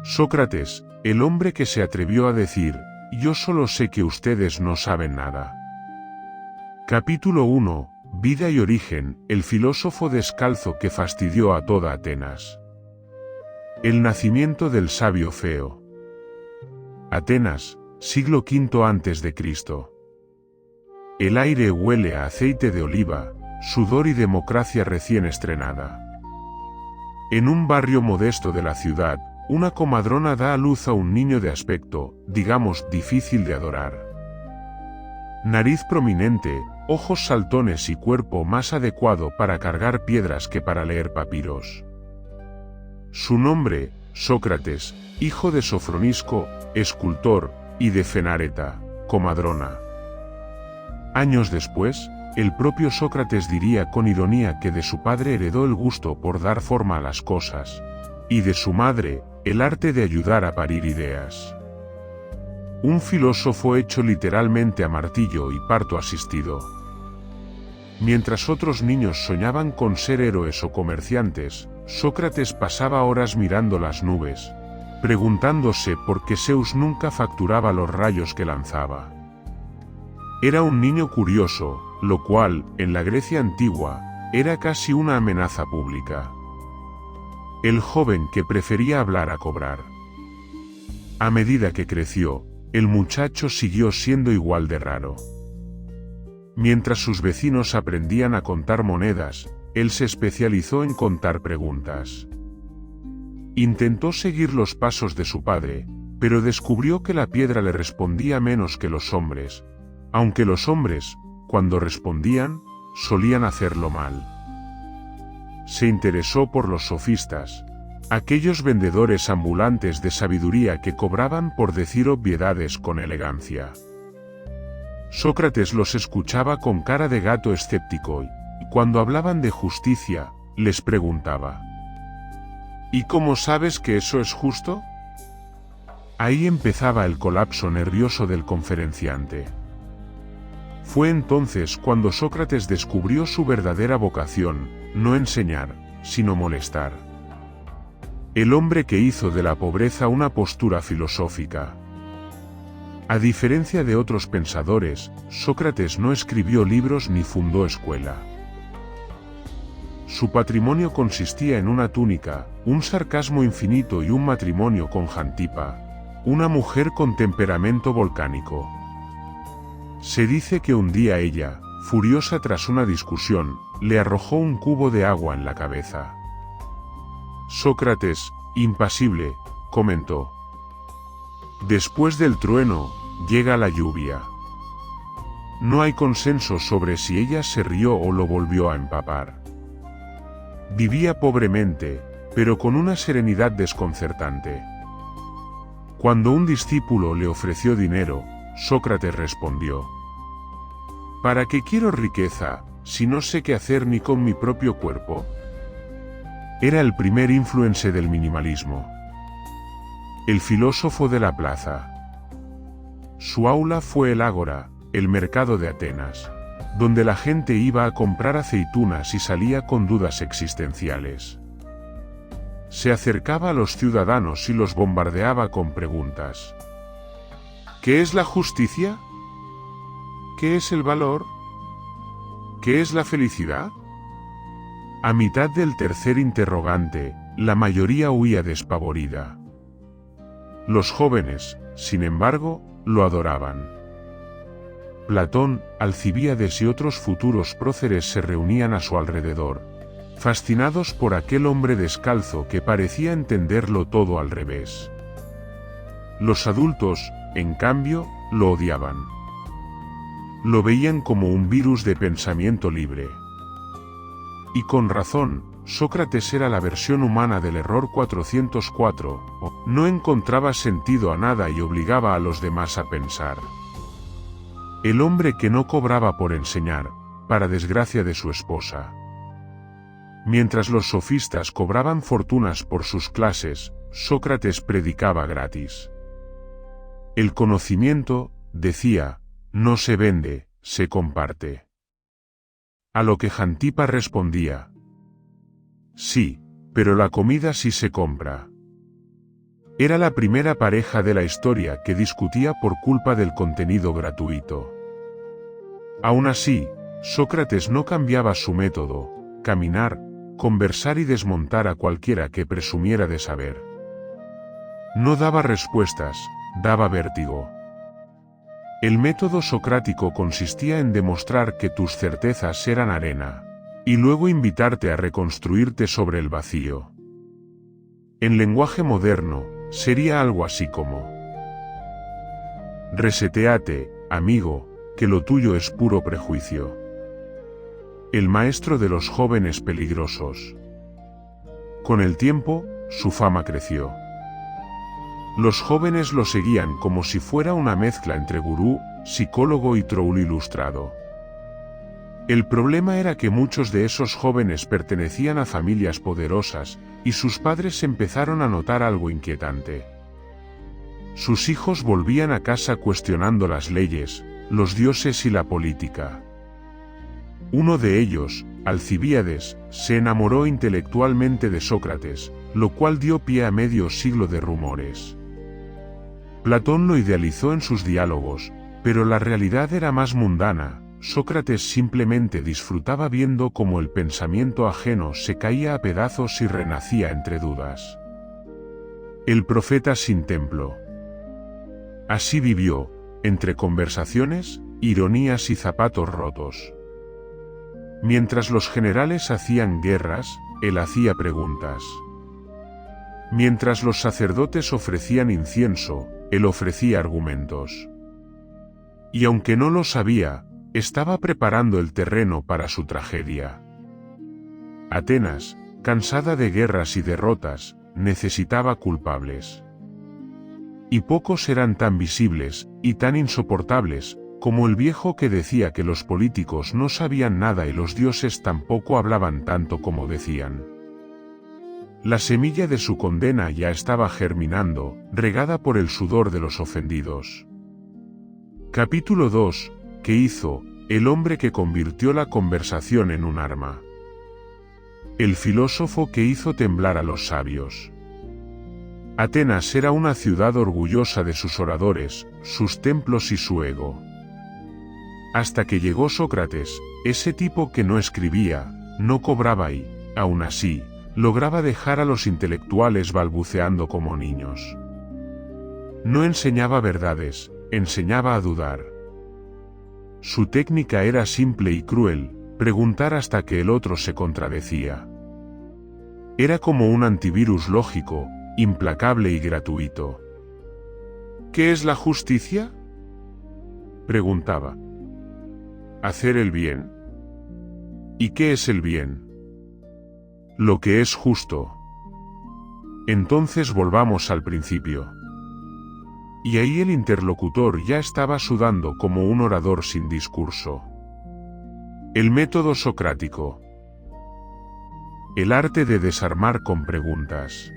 Sócrates, el hombre que se atrevió a decir, yo solo sé que ustedes no saben nada. Capítulo 1. Vida y origen, el filósofo descalzo que fastidió a toda Atenas. El nacimiento del sabio Feo. Atenas, siglo V a.C. El aire huele a aceite de oliva, sudor y democracia recién estrenada. En un barrio modesto de la ciudad, una comadrona da a luz a un niño de aspecto, digamos, difícil de adorar. Nariz prominente, ojos saltones y cuerpo más adecuado para cargar piedras que para leer papiros. Su nombre, Sócrates, hijo de Sofronisco, escultor, y de Fenareta, comadrona. Años después, el propio Sócrates diría con ironía que de su padre heredó el gusto por dar forma a las cosas, y de su madre, el arte de ayudar a parir ideas. Un filósofo hecho literalmente a martillo y parto asistido. Mientras otros niños soñaban con ser héroes o comerciantes, Sócrates pasaba horas mirando las nubes, preguntándose por qué Zeus nunca facturaba los rayos que lanzaba. Era un niño curioso, lo cual, en la Grecia antigua, era casi una amenaza pública. El joven que prefería hablar a cobrar. A medida que creció, el muchacho siguió siendo igual de raro. Mientras sus vecinos aprendían a contar monedas, él se especializó en contar preguntas. Intentó seguir los pasos de su padre, pero descubrió que la piedra le respondía menos que los hombres, aunque los hombres, cuando respondían, solían hacerlo mal. Se interesó por los sofistas, aquellos vendedores ambulantes de sabiduría que cobraban por decir obviedades con elegancia. Sócrates los escuchaba con cara de gato escéptico y, cuando hablaban de justicia, les preguntaba: ¿y cómo sabes que eso es justo? Ahí empezaba el colapso nervioso del conferenciante. Fue entonces cuando Sócrates descubrió su verdadera vocación, no enseñar, sino molestar. El hombre que hizo de la pobreza una postura filosófica. A diferencia de otros pensadores, Sócrates no escribió libros ni fundó escuela. Su patrimonio consistía en una túnica, un sarcasmo infinito y un matrimonio con Jantipa, una mujer con temperamento volcánico. Se dice que un día ella, furiosa tras una discusión, le arrojó un cubo de agua en la cabeza. Sócrates, impasible, comentó: después del trueno, llega la lluvia. No hay consenso sobre si ella se rió o lo volvió a empapar. Vivía pobremente, pero con una serenidad desconcertante. Cuando un discípulo le ofreció dinero, Sócrates respondió: ¿para qué quiero riqueza, si no sé qué hacer ni con mi propio cuerpo? Era el primer influencer del minimalismo. El filósofo de la plaza. Su aula fue el ágora, el mercado de Atenas, donde la gente iba a comprar aceitunas y salía con dudas existenciales. Se acercaba a los ciudadanos y los bombardeaba con preguntas. ¿Qué es la justicia? ¿Qué es el valor? ¿Qué es la felicidad? A mitad del tercer interrogante, la mayoría huía despavorida. Los jóvenes, sin embargo, lo adoraban. Platón, Alcibíades y otros futuros próceres se reunían a su alrededor, fascinados por aquel hombre descalzo que parecía entenderlo todo al revés. Los adultos, en cambio, lo odiaban. Lo veían como un virus de pensamiento libre. Y con razón, Sócrates era la versión humana del error 404, no encontraba sentido a nada y obligaba a los demás a pensar. El hombre que no cobraba por enseñar, para desgracia de su esposa. Mientras los sofistas cobraban fortunas por sus clases, Sócrates predicaba gratis. El conocimiento, decía, no se vende, se comparte. A lo que Jantipa respondía: sí, pero la comida sí se compra. Era la primera pareja de la historia que discutía por culpa del contenido gratuito. Aún así, Sócrates no cambiaba su método: caminar, conversar y desmontar a cualquiera que presumiera de saber. No daba respuestas, daba vértigo. El método socrático consistía en demostrar que tus certezas eran arena, y luego invitarte a reconstruirte sobre el vacío. En lenguaje moderno, sería algo así como: resetéate, amigo, que lo tuyo es puro prejuicio. El maestro de los jóvenes peligrosos. Con el tiempo, su fama creció. Los jóvenes lo seguían como si fuera una mezcla entre gurú, psicólogo y troll ilustrado. El problema era que muchos de esos jóvenes pertenecían a familias poderosas, y sus padres empezaron a notar algo inquietante. Sus hijos volvían a casa cuestionando las leyes, los dioses y la política. Uno de ellos, Alcibíades, se enamoró intelectualmente de Sócrates, lo cual dio pie a medio siglo de rumores. Platón lo idealizó en sus diálogos, pero la realidad era más mundana. Sócrates simplemente disfrutaba viendo cómo el pensamiento ajeno se caía a pedazos y renacía entre dudas. El profeta sin templo. Así vivió, entre conversaciones, ironías y zapatos rotos. Mientras los generales hacían guerras, él hacía preguntas. Mientras los sacerdotes ofrecían incienso, él ofrecía argumentos. Y aunque no lo sabía, estaba preparando el terreno para su tragedia. Atenas, cansada de guerras y derrotas, necesitaba culpables. Y pocos eran tan visibles, y tan insoportables, como el viejo que decía que los políticos no sabían nada y los dioses tampoco hablaban tanto como decían. La semilla de su condena ya estaba germinando, regada por el sudor de los ofendidos. Capítulo 2. ¿Qué hizo el hombre que convirtió la conversación en un arma? El filósofo que hizo temblar a los sabios. Atenas era una ciudad orgullosa de sus oradores, sus templos y su ego. Hasta que llegó Sócrates, ese tipo que no escribía, no cobraba y, aún así, lograba dejar a los intelectuales balbuceando como niños. No enseñaba verdades, enseñaba a dudar. Su técnica era simple y cruel: preguntar hasta que el otro se contradecía. Era como un antivirus lógico, implacable y gratuito. ¿Qué es la justicia?, preguntaba. Hacer el bien. ¿Y qué es el bien? Lo que es justo. Entonces volvamos al principio. Y ahí el interlocutor ya estaba sudando como un orador sin discurso. El método socrático. El arte de desarmar con preguntas.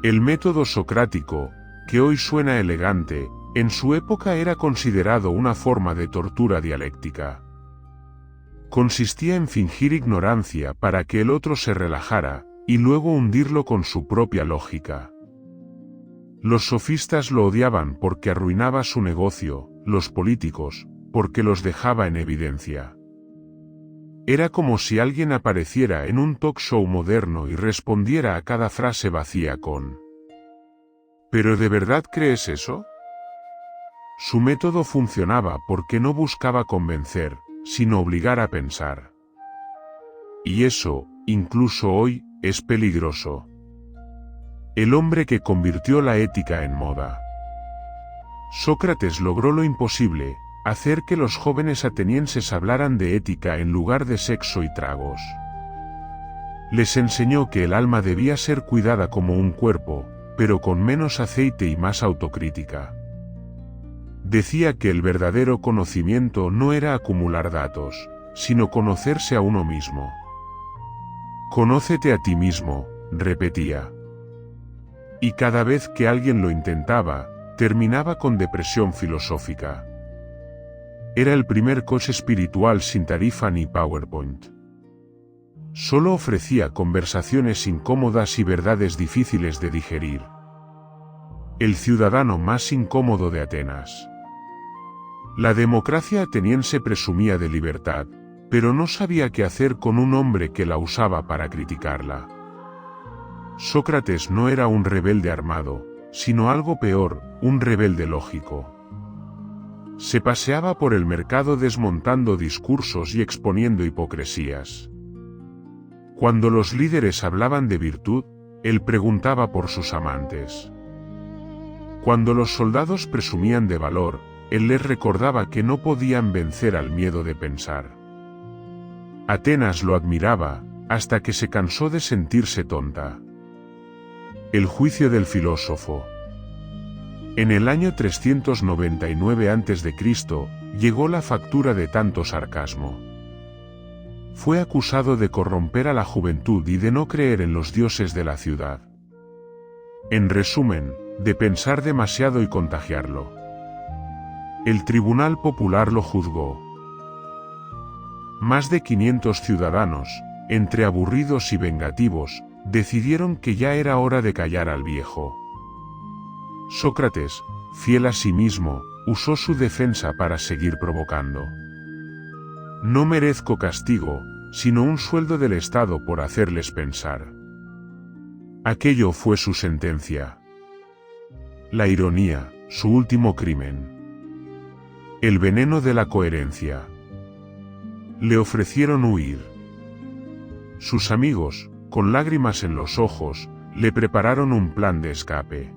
El método socrático, que hoy suena elegante, en su época era considerado una forma de tortura dialéctica. Consistía en fingir ignorancia para que el otro se relajara, y luego hundirlo con su propia lógica. Los sofistas lo odiaban porque arruinaba su negocio, los políticos, porque los dejaba en evidencia. Era como si alguien apareciera en un talk show moderno y respondiera a cada frase vacía con: ¿pero de verdad crees eso? Su método funcionaba porque no buscaba convencer, sino obligar a pensar. Y eso, incluso hoy, es peligroso. El hombre que convirtió la ética en moda. Sócrates logró lo imposible: hacer que los jóvenes atenienses hablaran de ética en lugar de sexo y tragos. Les enseñó que el alma debía ser cuidada como un cuerpo, pero con menos aceite y más autocrítica. Decía que el verdadero conocimiento no era acumular datos, sino conocerse a uno mismo. Conócete a ti mismo, repetía. Y cada vez que alguien lo intentaba, terminaba con depresión filosófica. Era el primer coach espiritual sin tarifa ni PowerPoint. Solo ofrecía conversaciones incómodas y verdades difíciles de digerir. el ciudadano más incómodo de Atenas. La democracia ateniense presumía de libertad, pero no sabía qué hacer con un hombre que la usaba para criticarla. Sócrates no era un rebelde armado, sino algo peor, un rebelde lógico. Se paseaba por el mercado desmontando discursos y exponiendo hipocresías. Cuando los líderes hablaban de virtud, él preguntaba por sus amantes. Cuando los soldados presumían de valor, él les recordaba que no podían vencer al miedo de pensar. Atenas lo admiraba, hasta que se cansó de sentirse tonta. El juicio del filósofo. En el año 399 a.C., llegó la factura de tanto sarcasmo. Fue acusado de corromper a la juventud y de no creer en los dioses de la ciudad. En resumen, de pensar demasiado y contagiarlo. El Tribunal Popular lo juzgó. Más de 500 ciudadanos, entre aburridos y vengativos, decidieron que ya era hora de callar al viejo. Sócrates, fiel a sí mismo, usó su defensa para seguir provocando. No merezco castigo, sino un sueldo del Estado por hacerles pensar. Aquello fue su sentencia. La ironía, su último crimen. El veneno de la coherencia. Le ofrecieron huir. Sus amigos, con lágrimas en los ojos, le prepararon un plan de escape.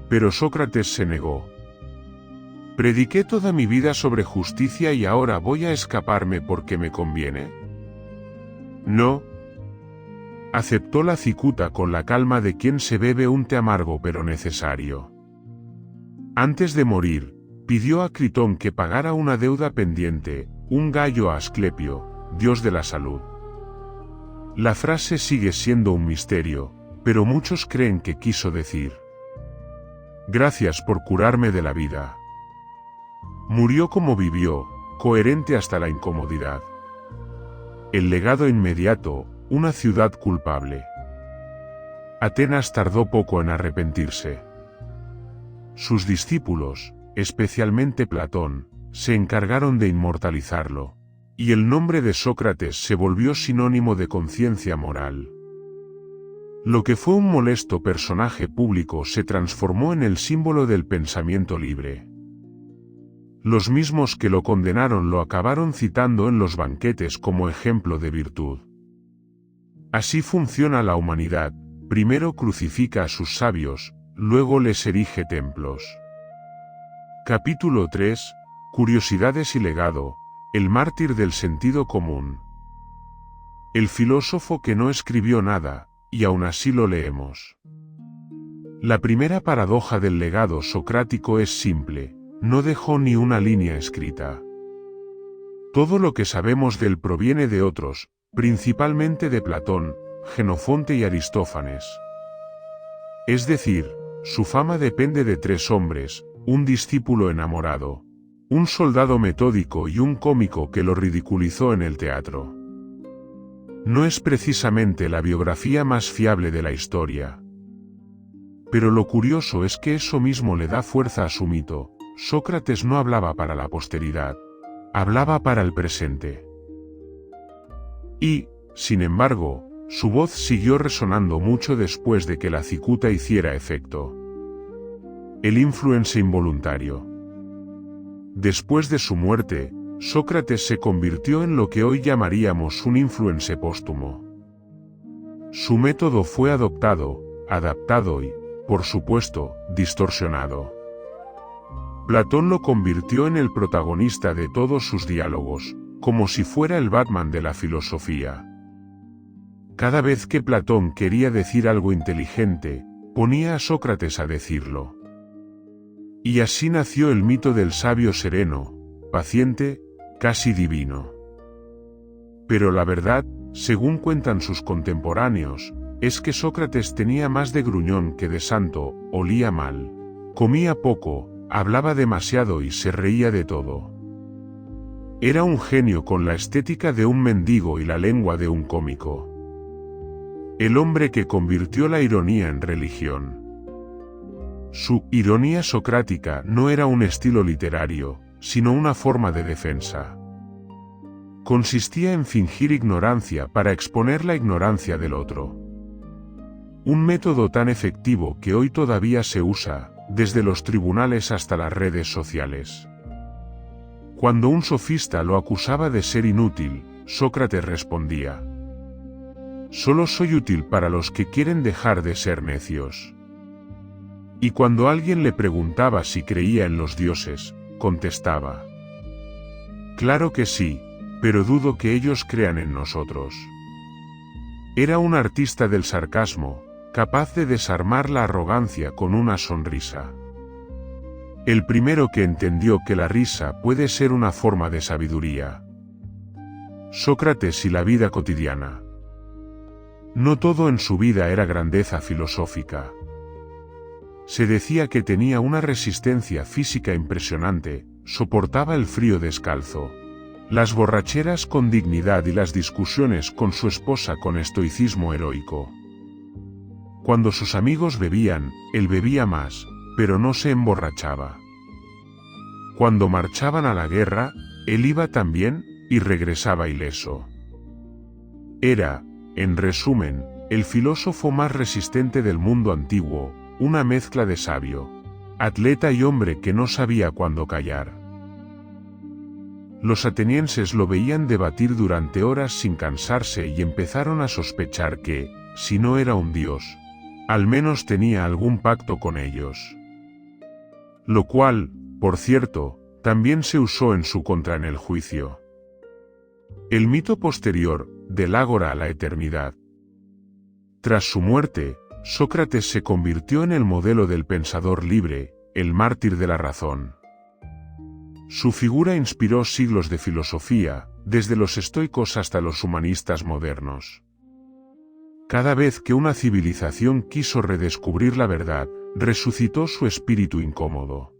Pero Sócrates se negó. ¿Prediqué toda mi vida sobre justicia y ahora voy a escaparme porque me conviene? No. Aceptó la cicuta con la calma de quien se bebe un té amargo pero necesario. Antes de morir, pidió a Critón que pagara una deuda pendiente, un gallo a Asclepio, dios de la salud. La frase sigue siendo un misterio, pero muchos creen que quiso decir: gracias por curarme de la vida. Murió como vivió, coherente hasta la incomodidad. El legado inmediato, una ciudad culpable. Atenas tardó poco en arrepentirse. Sus discípulos, especialmente Platón, se encargaron de inmortalizarlo, y el nombre de Sócrates se volvió sinónimo de conciencia moral. Lo que fue un molesto personaje público se transformó en el símbolo del pensamiento libre. Los mismos que lo condenaron lo acabaron citando en los banquetes como ejemplo de virtud. Así funciona la humanidad: primero crucifica a sus sabios, luego les erige templos. Capítulo 3. Curiosidades y legado, el mártir del sentido común. El filósofo que no escribió nada, y aún así lo leemos. La primera paradoja del legado socrático es simple: no dejó ni una línea escrita. Todo lo que sabemos de él proviene de otros, principalmente de Platón, Jenofonte y Aristófanes. Es decir, su fama depende de tres hombres: un discípulo enamorado, un soldado metódico y un cómico que lo ridiculizó en el teatro. No es precisamente la biografía más fiable de la historia. Pero lo curioso es que eso mismo le da fuerza a su mito. Sócrates no hablaba para la posteridad, hablaba para el presente. Y, sin embargo, su voz siguió resonando mucho después de que la cicuta hiciera efecto. El influence involuntario. Después de su muerte, Sócrates se convirtió en lo que hoy llamaríamos un influence póstumo. Su método fue adoptado, adaptado y, por supuesto, distorsionado. Platón lo convirtió en el protagonista de todos sus diálogos, como si fuera el Batman de la filosofía. Cada vez que Platón quería decir algo inteligente, ponía a Sócrates a decirlo. Y así nació el mito del sabio sereno, paciente, casi divino. Pero la verdad, según cuentan sus contemporáneos, es que Sócrates tenía más de gruñón que de santo, olía mal, comía poco, hablaba demasiado y se reía de todo. Era un genio con la estética de un mendigo y la lengua de un cómico. El hombre que convirtió la ironía en religión. Su ironía socrática no era un estilo literario, sino una forma de defensa. Consistía en fingir ignorancia para exponer la ignorancia del otro. Un método tan efectivo que hoy todavía se usa, desde los tribunales hasta las redes sociales. Cuando un sofista lo acusaba de ser inútil, Sócrates respondía: «Solo soy útil para los que quieren dejar de ser necios». Y cuando alguien le preguntaba si creía en los dioses, contestaba: «Claro que sí, pero dudo que ellos crean en nosotros». Era un artista del sarcasmo, capaz de desarmar la arrogancia con una sonrisa. El primero que entendió que la risa puede ser una forma de sabiduría. Sócrates y la vida cotidiana. No todo en su vida era grandeza filosófica. Se decía que tenía una resistencia física impresionante, soportaba el frío descalzo, las borracheras con dignidad y las discusiones con su esposa con estoicismo heroico. Cuando sus amigos bebían, él bebía más, pero no se emborrachaba. Cuando marchaban a la guerra, él iba también, y regresaba ileso. Era, en resumen, el filósofo más resistente del mundo antiguo, una mezcla de sabio, atleta y hombre que no sabía cuándo callar. Los atenienses lo veían debatir durante horas sin cansarse y empezaron a sospechar que, si no era un dios, al menos tenía algún pacto con ellos. Lo cual, por cierto, también se usó en su contra en el juicio. El mito posterior, del ágora a la eternidad. Tras su muerte, Sócrates se convirtió en el modelo del pensador libre, el mártir de la razón. Su figura inspiró siglos de filosofía, desde los estoicos hasta los humanistas modernos. Cada vez que una civilización quiso redescubrir la verdad, resucitó su espíritu incómodo.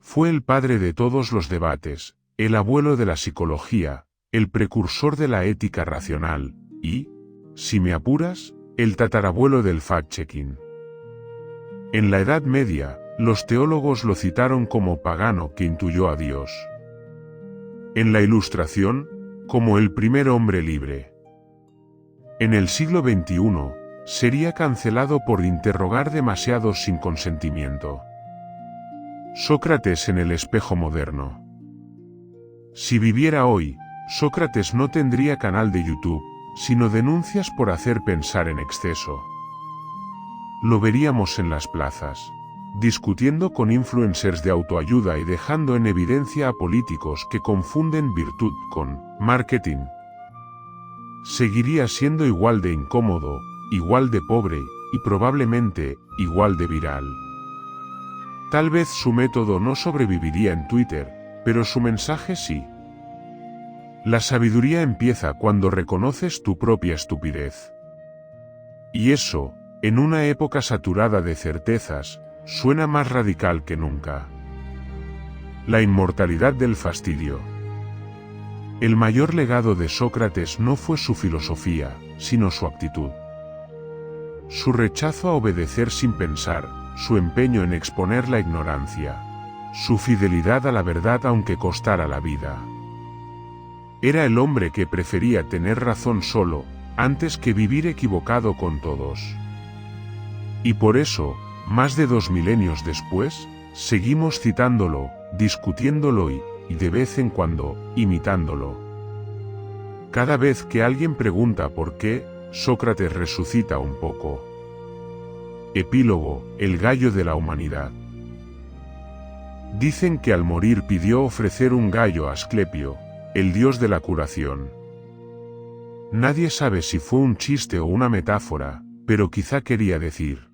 Fue el padre de todos los debates, el abuelo de la psicología, el precursor de la ética racional, y, si me apuras, el tatarabuelo del fact-checking. En la Edad Media, los teólogos lo citaron como pagano que intuyó a Dios. En la Ilustración, como el primer hombre libre. En el siglo XXI, sería cancelado por interrogar demasiado sin consentimiento. Sócrates en el espejo moderno. Si viviera hoy, Sócrates no tendría canal de YouTube, sino denuncias por hacer pensar en exceso. Lo veríamos en las plazas, discutiendo con influencers de autoayuda y dejando en evidencia a políticos que confunden virtud con marketing. Seguiría siendo igual de incómodo, igual de pobre, y probablemente, igual de viral. Tal vez su método no sobreviviría en Twitter, pero su mensaje sí. La sabiduría empieza cuando reconoces tu propia estupidez. Y eso, en una época saturada de certezas, suena más radical que nunca. La inmortalidad del fastidio. El mayor legado de Sócrates no fue su filosofía, sino su actitud. Su rechazo a obedecer sin pensar, su empeño en exponer la ignorancia, su fidelidad a la verdad aunque costara la vida. Era el hombre que prefería tener razón solo, antes que vivir equivocado con todos. Y por eso, más de 2 milenios después, seguimos citándolo, discutiéndolo y de vez en cuando, imitándolo. Cada vez que alguien pregunta por qué, Sócrates resucita un poco. Epílogo, el gallo de la humanidad. Dicen que al morir pidió ofrecer un gallo a Asclepio, el dios de la curación. Nadie sabe si fue un chiste o una metáfora, pero quizá quería decir: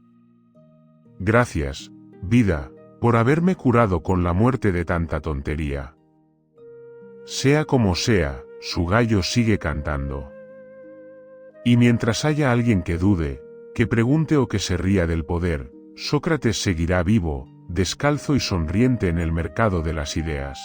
gracias, vida, por haberme curado con la muerte de tanta tontería. Sea como sea, su gallo sigue cantando. Y mientras haya alguien que dude, que pregunte o que se ría del poder, Sócrates seguirá vivo, descalzo y sonriente en el mercado de las ideas.